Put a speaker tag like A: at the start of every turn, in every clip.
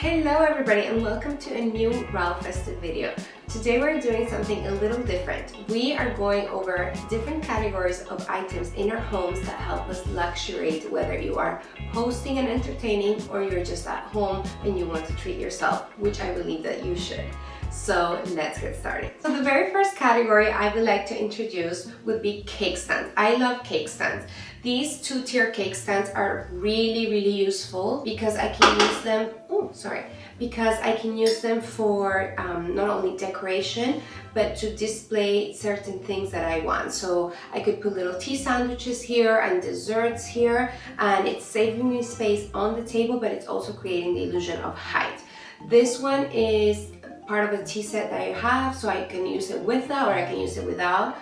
A: Hello everybody and welcome to a new Ralfestivers video. Today we're doing something a little different. We are going over different categories of items in our homes that help us luxuriate, whether you are hosting and entertaining or you're just at home and you want to treat yourself, which I believe that you should. So let's get started. So the very first category I would like to introduce would be cake stands. I love cake stands. These two-tier cake stands are really useful because I can use them, because I can use them for not only decoration, but to display certain things that I want. So I could put little tea sandwiches here and desserts here, and it's saving me space on the table, but it's also creating the illusion of height. This one is part of a tea set that I have, so I can use it with that or I can use it without.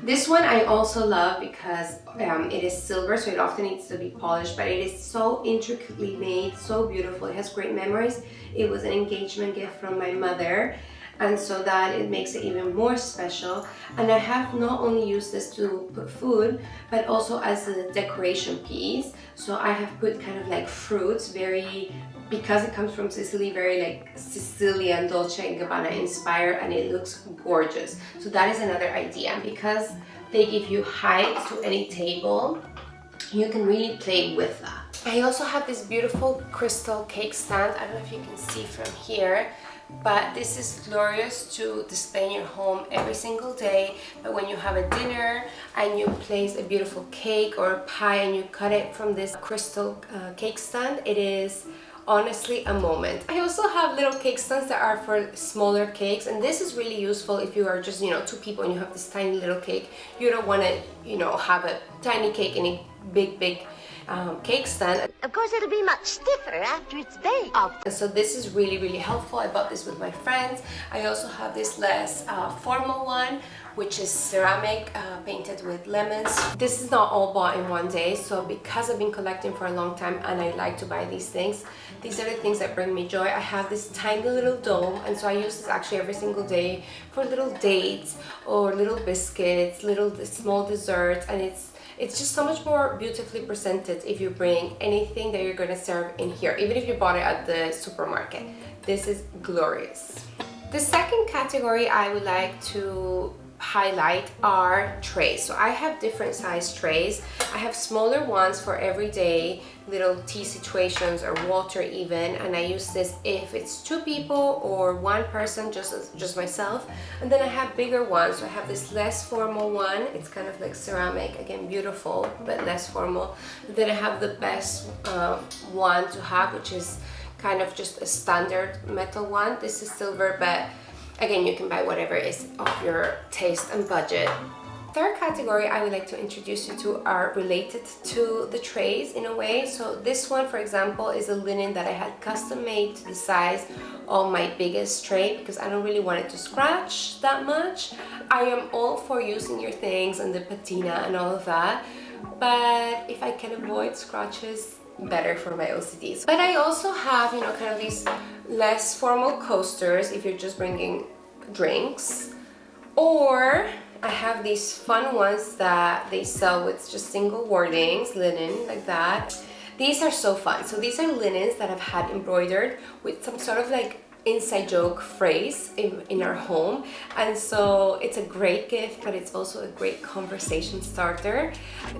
A: This one I also love because it is silver, so it often needs to be polished, but it is so intricately made, so beautiful. It has great memories. It was an engagement gift from my mother, and so that it makes it even more special. And I have not only used this to put food, but also as a decoration piece. So I have put kind of like fruits, because it comes from Sicily, very like Sicilian Dolce & Gabbana inspired, and it looks gorgeous. So that is another idea. Because they give you height to any table, you can really play with that. I also have this beautiful crystal cake stand. I don't know if you can see from here, but this is glorious to display in your home every single day. But when you have a dinner and you place a beautiful cake or a pie and you cut it from this crystal cake stand, it is honestly a moment. I also have little cake stands that are for smaller cakes, and this is really useful if you are just, two people and you have this tiny little cake. You don't want to, have a tiny cake in a big cake stand.
B: Of course, it'll be much stiffer after it's baked.
A: And so this is really helpful. I bought this with my friends. I also have this less formal one, which is ceramic painted with lemons. This is not all bought in one day, so because I've been collecting for a long time and I like to buy these things, these are the things that bring me joy. I have this tiny little dome, and so I use this actually every single day for little dates or little biscuits, little small desserts, and it's just so much more beautifully presented if you bring anything that you're going to serve in here, even if you bought it at the supermarket. This is glorious. The second category I would like to highlight are trays. So I have different size trays. I have smaller ones for everyday little tea situations or water even, and I use this if it's two people or one person, just myself. And then I have bigger ones. So I have this less formal one. It's kind of like ceramic, again beautiful but less formal. And then I have the best one to have, which is kind of just a standard metal one. This is silver, but again, you can buy whatever is of your taste and budget. Third category I would like to introduce you to are related to the trays in a way. So this one, for example, is a linen that I had custom made to the size of my biggest tray because I don't really want it to scratch that much. I am all for using your things and the patina and all of that, but if I can avoid scratches, better for my OCDs. But I also have, kind of these less formal coasters if you're just bringing drinks, or I have these fun ones that they sell with just single wordings, linen like that. These are so fun. So these are linens that I've had embroidered with some sort of like inside joke phrase in our home, and so it's a great gift, but it's also a great conversation starter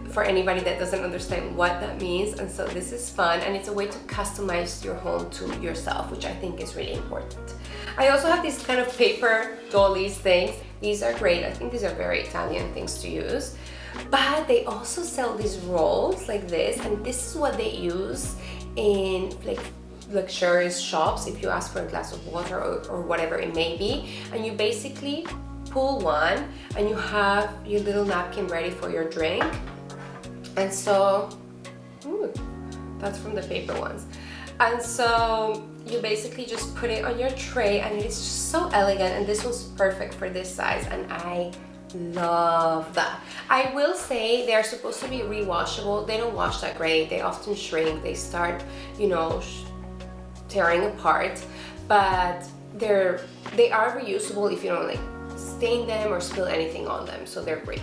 A: for anybody that doesn't understand what that means. And so this is fun, and it's a way to customize your home to yourself, which I think is really important. I also have these kind of paper dollies things. These are great. I think these are very Italian things to use, but they also sell these rolls like this, and this is what they use in like luxurious shops if you ask for a glass of water or whatever it may be, and you basically pull one and you have your little napkin ready for your drink. And so that's from the paper ones, and so you basically just put it on your tray, and it is just so elegant, and this one's perfect for this size, and I love that. I will say they're supposed to be rewashable. They don't wash that great. They often shrink. They start, tearing apart, but they are reusable if you don't like stain them or spill anything on them, so they're great.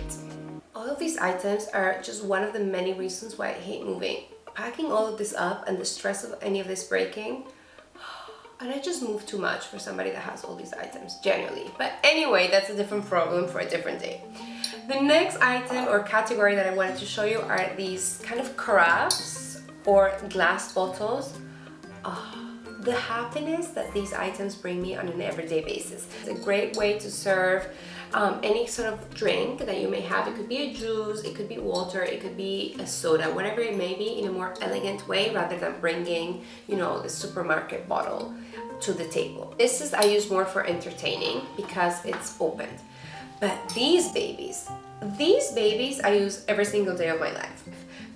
A: All of these items are just one of the many reasons why I hate moving. Packing all of this up and the stress of any of this breaking, And I just move too much for somebody that has all these items, generally. But anyway, that's a different problem for a different day. The next item or category that I wanted to show you are these kind of carafes or glass bottles. The happiness that these items bring me on an everyday basis. It's a great way to serve any sort of drink that you may have. It could be a juice, it could be water, it could be a soda, whatever it may be, in a more elegant way rather than bringing, you know, the supermarket bottle to the table. I use more for entertaining because it's opened. But these babies I use every single day of my life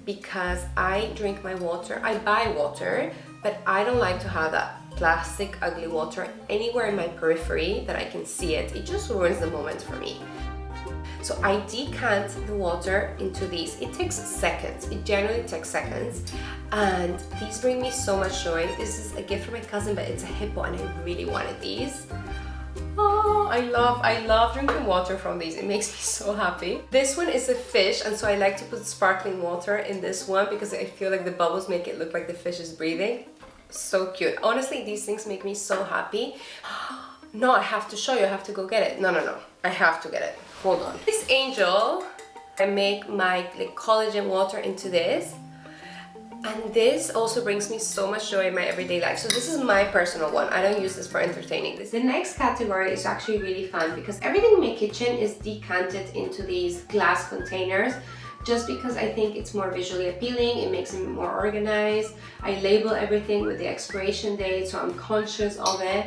A: because I drink my water, I buy water, but I don't like to have that plastic ugly water anywhere in my periphery that I can see it. It just ruins the moment for me. So I decant the water into these. It takes seconds. It generally takes seconds. And these bring me so much joy. This is a gift from my cousin, but it's a hippo and I really wanted these. Oh, I love drinking water from these. It makes me so happy. This one is a fish, and so I like to put sparkling water in this one because I feel like the bubbles make it look like the fish is breathing. So cute. Honestly, these things make me so happy. No, I have to show you. I have to go get it. No. I have to get it. Hold on. This angel, I make my collagen water into this. And this also brings me so much joy in my everyday life. So this is my personal one. I don't use this for entertaining. The next category is actually really fun because everything in my kitchen is decanted into these glass containers just because I think it's more visually appealing. It makes it more organized. I label everything with the expiration date, so I'm conscious of it.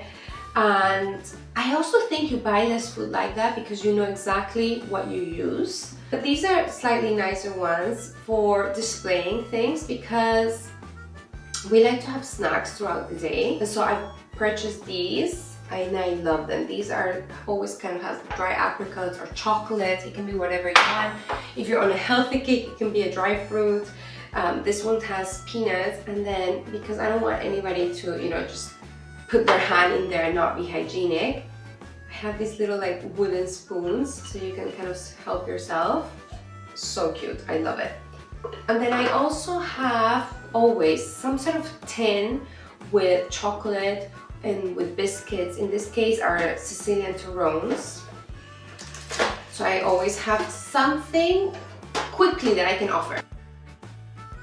A: And I also think you buy less food like that because you know exactly what you use. But these are slightly nicer ones for displaying things because we like to have snacks throughout the day. And so I've purchased these and I love them. These are always kind of has dry apricots or chocolate. It can be whatever you want. If you're on a healthy cake, it can be a dry fruit. This one has peanuts, and then because I don't want anybody to, you know, just put their hand in there and not be hygienic, I have these little like wooden spoons so you can kind of help yourself. So cute, I love it. And then I also have always some sort of tin with chocolate and with biscuits. In this case are Sicilian Torrones. So I always have something quickly that I can offer.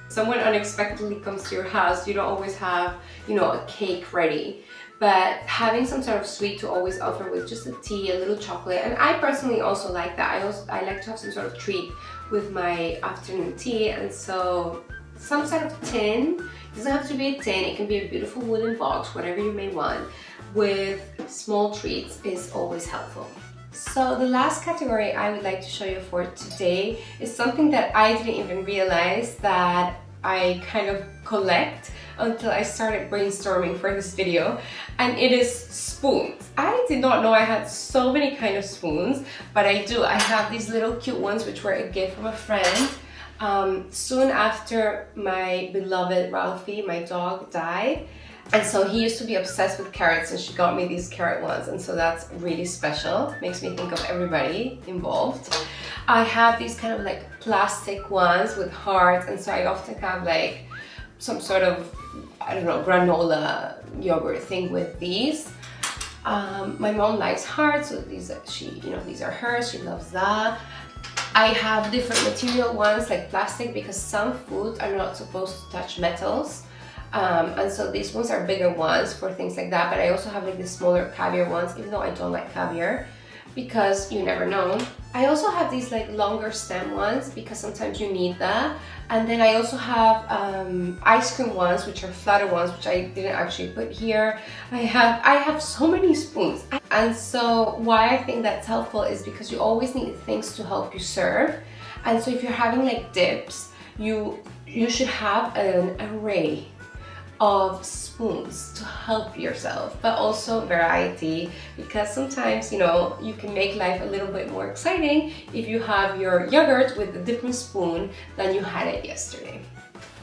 A: Someone unexpectedly comes to your house, you don't always have, you know, a cake ready. But having some sort of sweet to always offer with just a tea, a little chocolate, and I personally also like that. I like to have some sort of treat with my afternoon tea, and so some sort of tin. It doesn't have to be a tin, it can be a beautiful wooden box, whatever you may want, with small treats is always helpful. So the last category I would like to show you for today is something that I didn't even realize that I kind of collect until I started brainstorming for this video, and it is spoons. I did not know I had so many kind of spoons, but I do. I have these little cute ones which were a gift from a friend. Soon after my beloved Ralphie, my dog, died, and so he used to be obsessed with carrots, and she got me these carrot ones, and so that's really special. It makes me think of everybody involved. I have these kind of like plastic ones with hearts, and so I often have like some sort of, I don't know, granola yogurt thing with these. My mom likes hearts, so these are hers. She loves that. I have different material ones like plastic because some foods are not supposed to touch metals. And so these ones are bigger ones for things like that, but I also have like the smaller caviar ones, even though I don't like caviar because you never know. I also have these like longer stem ones because sometimes you need that. And then I also have ice cream ones, which are flatter ones, which I didn't actually put here. I have so many spoons. And so why I think that's helpful is because you always need things to help you serve. And so if you're having like dips, you should have an array of spoons to help yourself, but also variety, because sometimes, you know, you can make life a little bit more exciting if you have your yogurt with a different spoon than you had it yesterday.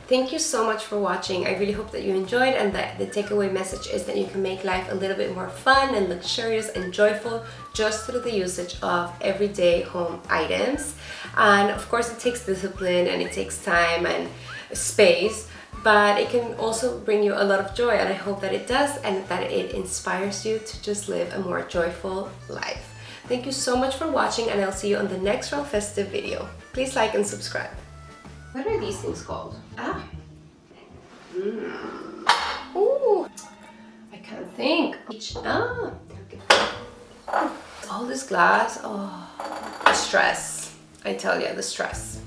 A: Thank you so much for watching. I really hope that you enjoyed, and that the takeaway message is that you can make life a little bit more fun and luxurious and joyful just through the usage of everyday home items. And of course it takes discipline and it takes time and space, but it can also bring you a lot of joy, and I hope that it does, and that it inspires you to just live a more joyful life. Thank you so much for watching, and I'll see you on the next Ralfestive video. Please like and subscribe. What are these things called? Ah. Ooh. I can't think. All this glass. Oh, the stress. I tell you, the stress.